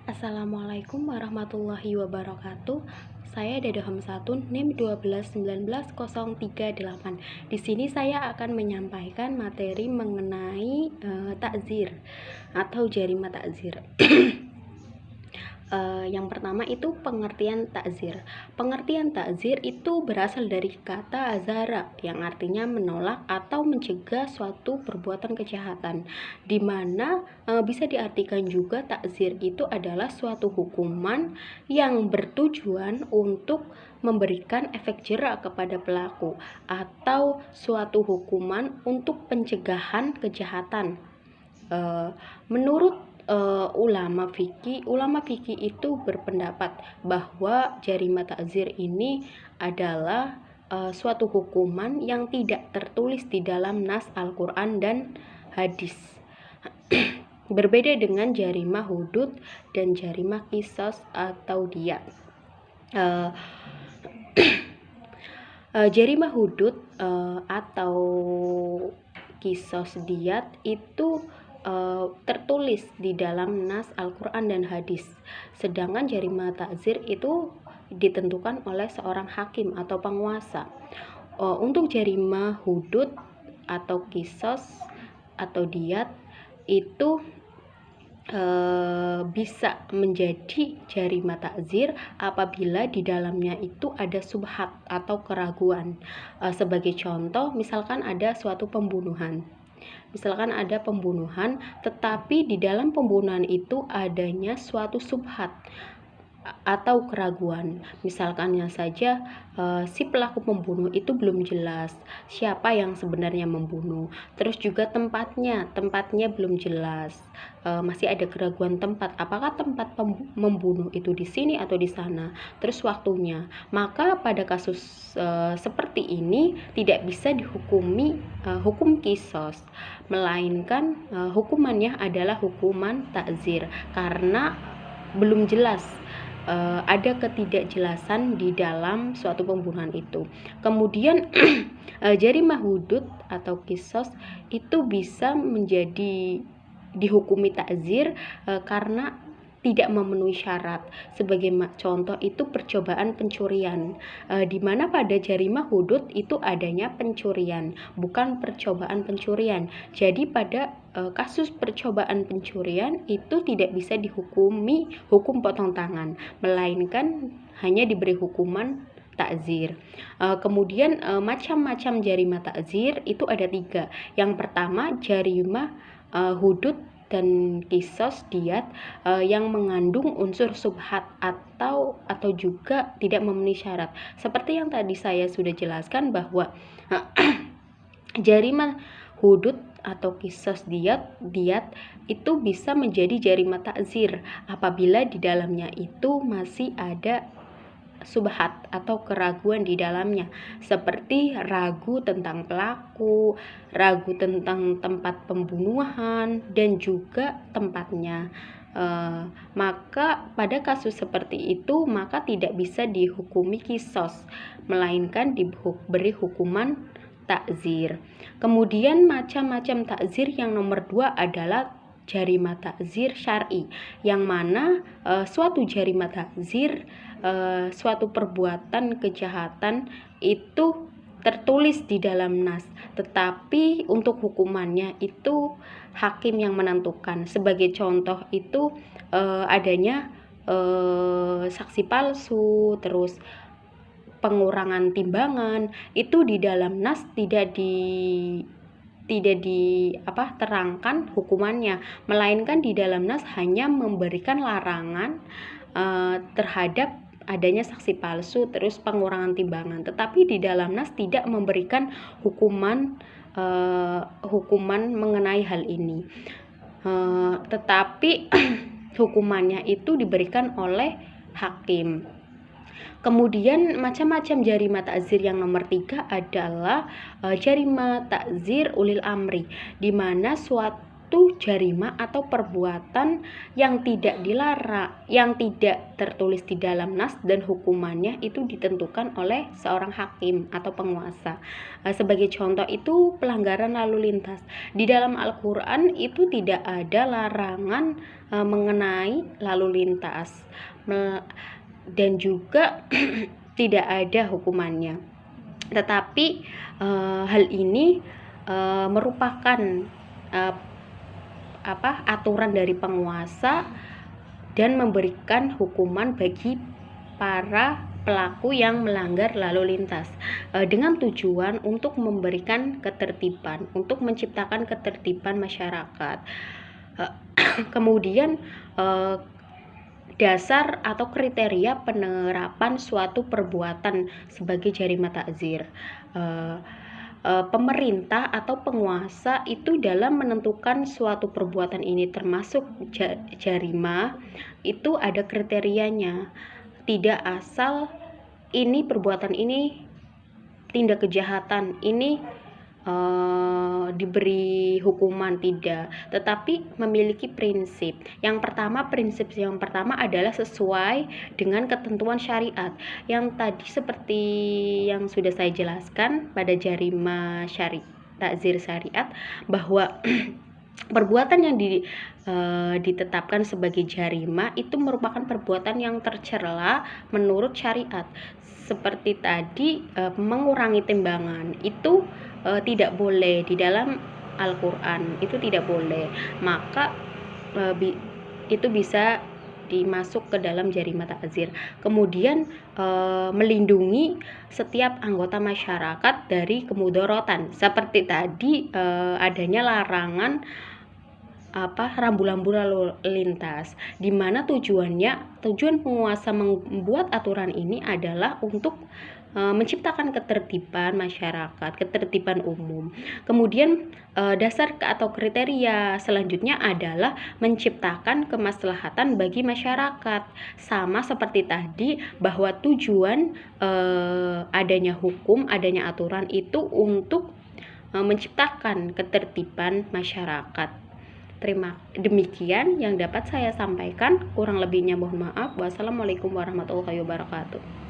Assalamualaikum warahmatullahi wabarakatuh. Saya Dede Hamsatun, NIM 1219038. Di sini saya akan menyampaikan materi mengenai takzir atau jarima takzir. Yang pertama itu pengertian takzir. Pengertian takzir itu berasal dari kata azara yang artinya menolak atau mencegah suatu perbuatan kejahatan, di mana bisa diartikan juga takzir itu adalah suatu hukuman yang bertujuan untuk memberikan efek jera kepada pelaku atau suatu hukuman untuk pencegahan kejahatan. Menurut ulama fikih itu berpendapat bahwa jarima takzir ini adalah suatu hukuman yang tidak tertulis di dalam nas Al-Quran dan hadis. Berbeda dengan jarima hudud dan jarima qisas atau diyat. Jarima hudud atau qisas diyat itu tertulis di dalam nas Al-Quran dan hadis. Sedangkan jarima takzir itu ditentukan oleh seorang hakim atau penguasa. Untuk jarima hudud atau qisas atau diyat itu bisa menjadi jarima takzir apabila di dalamnya itu ada subhat atau keraguan. Sebagai contoh, misalkan ada suatu pembunuhan. Tetapi di dalam pembunuhan itu adanya suatu subhat atau keraguan. Misalkannya saja si pelaku pembunuh itu belum jelas siapa yang sebenarnya membunuh. Terus juga tempatnya belum jelas. Masih ada keraguan tempat. Apakah tempat membunuh itu di sini atau di sana? Terus waktunya. Maka pada kasus seperti ini tidak bisa dihukumi hukum qisas, melainkan hukumannya adalah hukuman takzir karena belum jelas, ada ketidakjelasan di dalam suatu pembunuhan itu. Kemudian jarima hudud atau qisas itu bisa menjadi dihukumi takzir karena tidak memenuhi syarat. Sebagai contoh itu percobaan pencurian, di mana pada jarima hudud itu adanya pencurian, bukan percobaan pencurian. Jadi pada kasus percobaan pencurian itu tidak bisa dihukumi hukum potong tangan, melainkan hanya diberi hukuman takzir. Kemudian macam-macam jarima takzir itu ada 3. Yang pertama jarima hudud dan qisas diyat yang mengandung unsur subhat atau juga tidak memenuhi syarat. Seperti yang tadi saya sudah jelaskan bahwa jarima hudud atau qisas diyat itu bisa menjadi jarima takzir apabila di dalamnya itu masih ada subhat atau keraguan di dalamnya, seperti ragu tentang pelaku, ragu tentang tempat pembunuhan dan juga tempatnya. Maka pada kasus seperti itu maka tidak bisa dihukumi qisas, melainkan diberi hukuman takzir. Kemudian macam-macam takzir yang nomor 2 adalah jarima takzir syar'i, yang mana suatu jarima takzir, suatu perbuatan kejahatan itu tertulis di dalam nas, tetapi untuk hukumannya itu hakim yang menentukan. Sebagai contoh itu adanya saksi palsu, terus pengurangan timbangan, itu di dalam nas tidak terangkan hukumannya, melainkan di dalam nas hanya memberikan larangan terhadap adanya saksi palsu terus pengurangan timbangan, tetapi di dalam nas tidak memberikan hukuman mengenai hal ini, tetapi hukumannya itu diberikan oleh hakim. Kemudian macam-macam jarima takzir yang nomor 3 adalah jarima takzir ulil amri, di mana suatu jarima atau perbuatan yang tidak dilarang, yang tidak tertulis di dalam nas dan hukumannya itu ditentukan oleh seorang hakim atau penguasa. Sebagai contoh itu pelanggaran lalu lintas. Di dalam Al-Qur'an itu tidak ada larangan mengenai lalu lintas dan juga tidak ada hukumannya. Tetapi hal ini merupakan aturan dari penguasa dan memberikan hukuman bagi para pelaku yang melanggar lalu lintas dengan tujuan untuk memberikan ketertiban, untuk menciptakan ketertiban masyarakat. Kemudian dasar atau kriteria penerapan suatu perbuatan sebagai jarima takzir. Pemerintah atau penguasa itu dalam menentukan suatu perbuatan ini termasuk jarima itu ada kriterianya. Tidak asal ini perbuatan ini tindak kejahatan ini diberi hukuman, tidak, tetapi memiliki prinsip. Prinsip yang pertama adalah sesuai dengan ketentuan syariat. Yang tadi seperti yang sudah saya jelaskan pada jarima takzir syariat, bahwa perbuatan yang ditetapkan sebagai jarima itu merupakan perbuatan yang tercela menurut syariat. Seperti tadi mengurangi timbangan itu tidak boleh di dalam Al-Qur'an, itu tidak boleh. Maka itu bisa dimasuk ke dalam jarima takzir. Kemudian melindungi setiap anggota masyarakat dari kemudorotan. Seperti tadi adanya larangan rambu-rambu lalu lintas, di mana tujuan penguasa membuat aturan ini adalah untuk menciptakan ketertiban masyarakat, ketertiban umum. Kemudian dasar atau kriteria selanjutnya adalah menciptakan kemaslahatan bagi masyarakat. Sama seperti tadi, bahwa tujuan adanya hukum, adanya aturan itu untuk menciptakan ketertiban masyarakat. Demikian yang dapat saya sampaikan, kurang lebihnya mohon maaf. Wassalamualaikum warahmatullahi wabarakatuh.